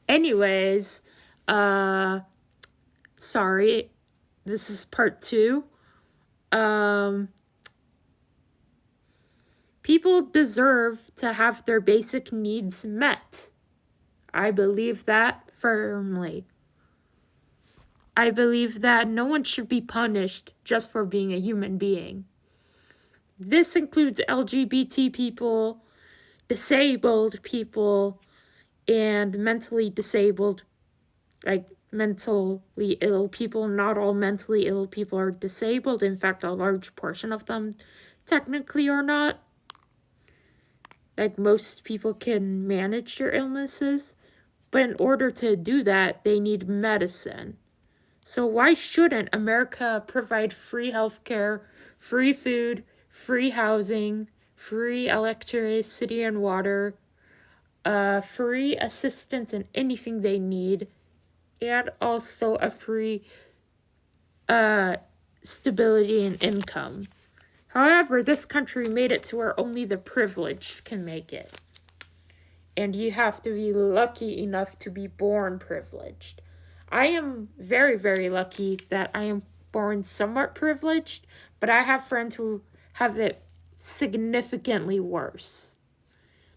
Anyways, sorry, this is part 2. People deserve to have their basic needs met. I believe that firmly. I believe that no one should be punished just for being a human being. This includes LGBT people, disabled people, and mentally disabled, like mentally ill people. Not all mentally ill people are disabled. In fact, a large portion of them technically are not. Like, most people can manage their illnesses, but in order to do that, they need medicine. So why shouldn't America provide free healthcare, free food, free housing, free electricity and water, free assistance in anything they need, and also a free stability and income? However, this country made it to where only the privileged can make it. And you have to be lucky enough to be born privileged. I am very, very lucky that I am born somewhat privileged, but I have friends who have it significantly worse.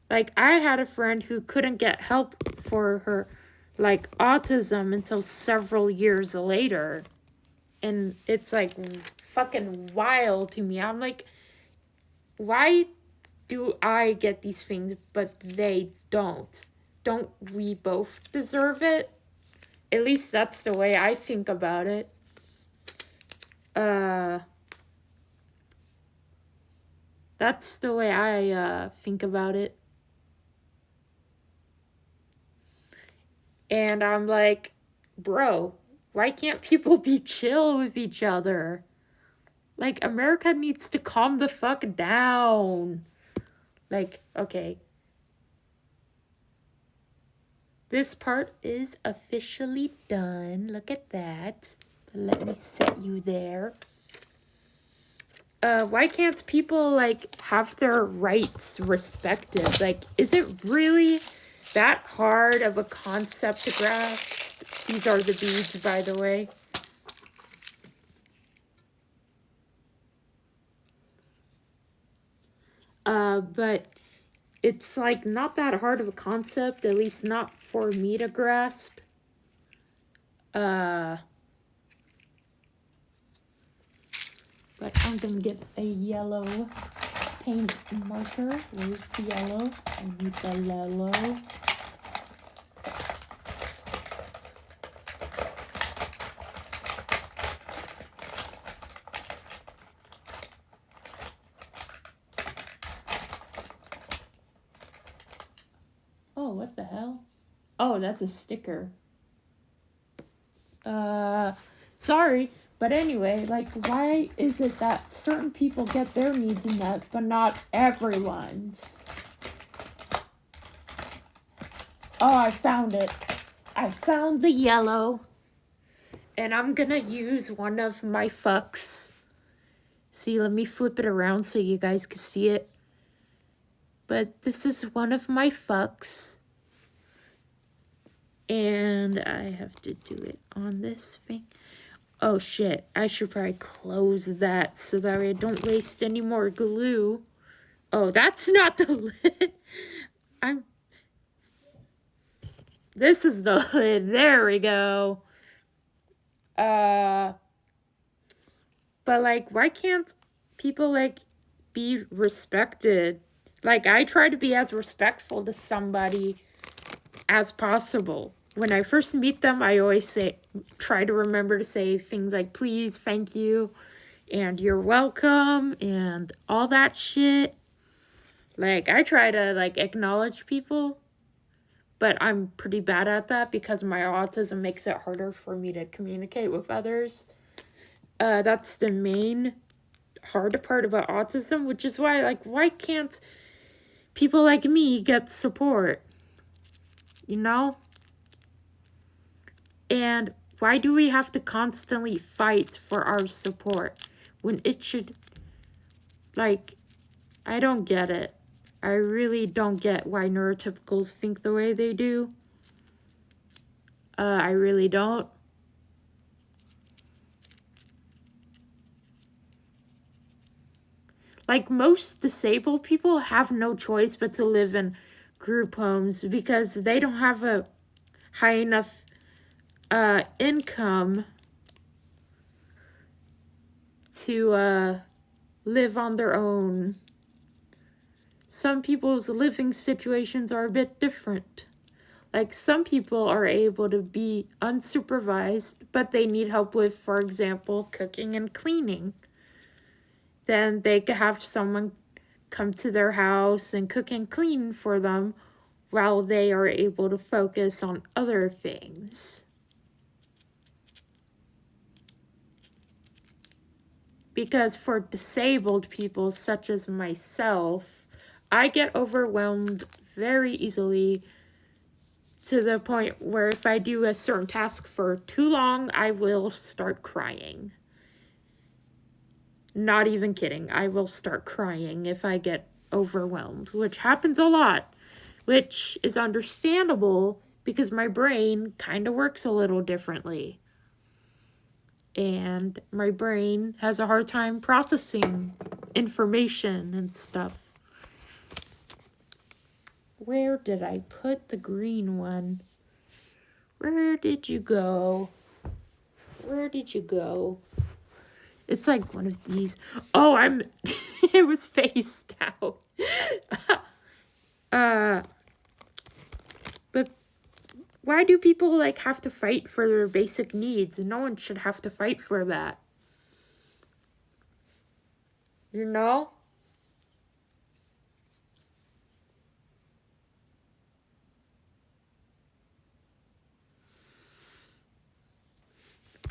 Like, I had a friend who couldn't get help for her, like, autism until several years later. And it's, like, fucking wild to me. I'm like, why do I get these things, but they don't? Don't we both deserve it? At least that's the way I think about it. That's the way I think about it. And I'm like, bro, why can't people be chill with each other? Like, America needs to calm the fuck down. Like, okay. This part is officially done. Look at that. Let me set you there. Why can't people, like, have their rights respected? Like, is it really that hard of a concept to grasp? These are the beads, by the way. But it's, like, not that hard of a concept, at least not for me to grasp. But I'm gonna get a yellow paint marker. Where's the yellow? I need the yellow. Oh, what the hell? Oh, that's a sticker. Sorry. But anyway, like, why is it that certain people get their needs met, but not everyone's? Oh, I found it. I found the yellow. And I'm gonna use one of my fucks. See, let me flip it around so you guys can see it. But this is one of my fucks. And I have to do it on this thing. Oh shit, I should probably close that so that I don't waste any more glue. Oh, that's not the lid. This is the lid. There we go. But like, why can't people, like, be respected? Like, I try to be as respectful to somebody as possible. When I first meet them, I always try to remember to say things like please, thank you, and you're welcome, and all that shit. Like, I try to, like, acknowledge people, but I'm pretty bad at that because my autism makes it harder for me to communicate with others. That's the main hard part about autism, which is why, like, why can't people like me get support? You know? And why do we have to constantly fight for our support when it should, like, I don't get it. I really don't get why neurotypicals think the way they do. I really don't. Like, most disabled people have no choice but to live in group homes because they don't have a high enough income to live on their own. Some people's living situations are a bit different. Like, some people are able to be unsupervised, but they need help with, for example, cooking and cleaning. Then they could have someone come to their house and cook and clean for them while they are able to focus on other things. Because for disabled people such as myself, I get overwhelmed very easily to the point where if I do a certain task for too long, I will start crying. Not even kidding. I will start crying if I get overwhelmed, which happens a lot, which is understandable because my brain kind of works a little differently. And my brain has a hard time processing information and stuff. Where did I put the green one? Where did you go? Where did you go? It's like one of these. Oh, it was faced out. But why do people like have to fight for their basic needs? No one should have to fight for that. You know?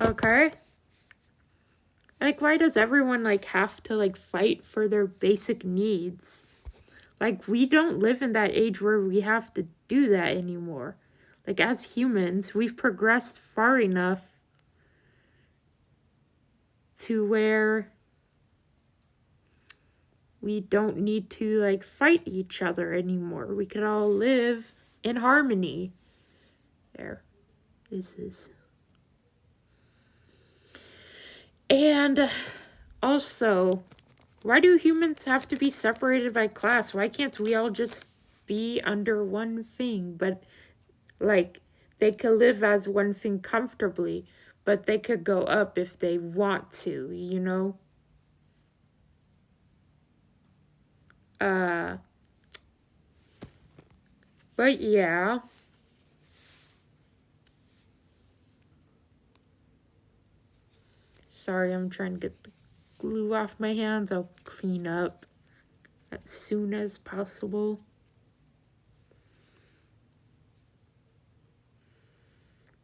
Okay. Like, why does everyone like have to like fight for their basic needs? Like, we don't live in that age where we have to do that anymore. Like, as humans, we've progressed far enough to where we don't need to like fight each other anymore. We could all live in harmony. There. This is. And also, why do humans have to be separated by class? Why can't we all just be under one thing? But, like, they could live as one thing comfortably, but they could go up if they want to, you know? But yeah. Sorry, I'm trying to get the glue off my hands. I'll clean up as soon as possible.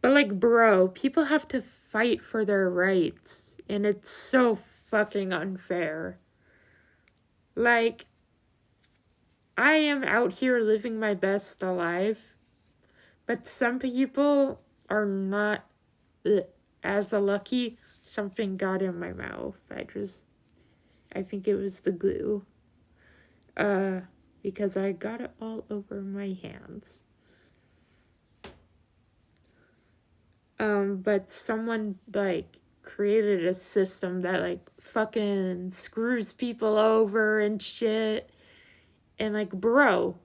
But like, bro, people have to fight for their rights, and it's so fucking unfair. Like, I am out here living my best life, but some people are not as the lucky. Something got in my mouth. I think it was the glue. Because I got it all over my hands. But someone, like, created a system that, like, fucking screws people over and shit. And, like, bro,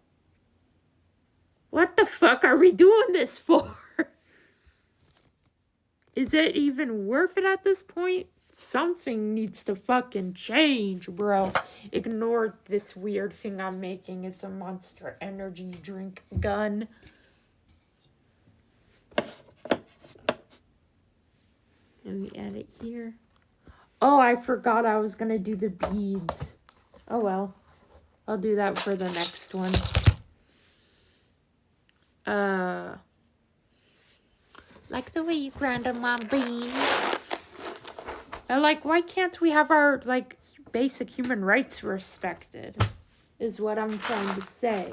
what the fuck are we doing this for? Is it even worth it at this point? Something needs to fucking change, bro. Ignore this weird thing I'm making. It's a Monster Energy drink gun. Let me add it here. Oh, I forgot I was gonna do the beads. Oh well. I'll do that for the next one. Like the way you ground my beans. Like, why can't we have our, like, basic human rights respected? Is what I'm trying to say.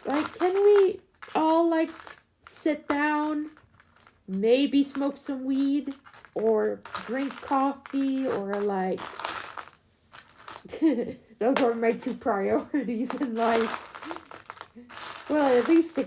Like, can we all, like, sit down, maybe smoke some weed, or drink coffee, or, like, those are my two priorities in life. Well, at least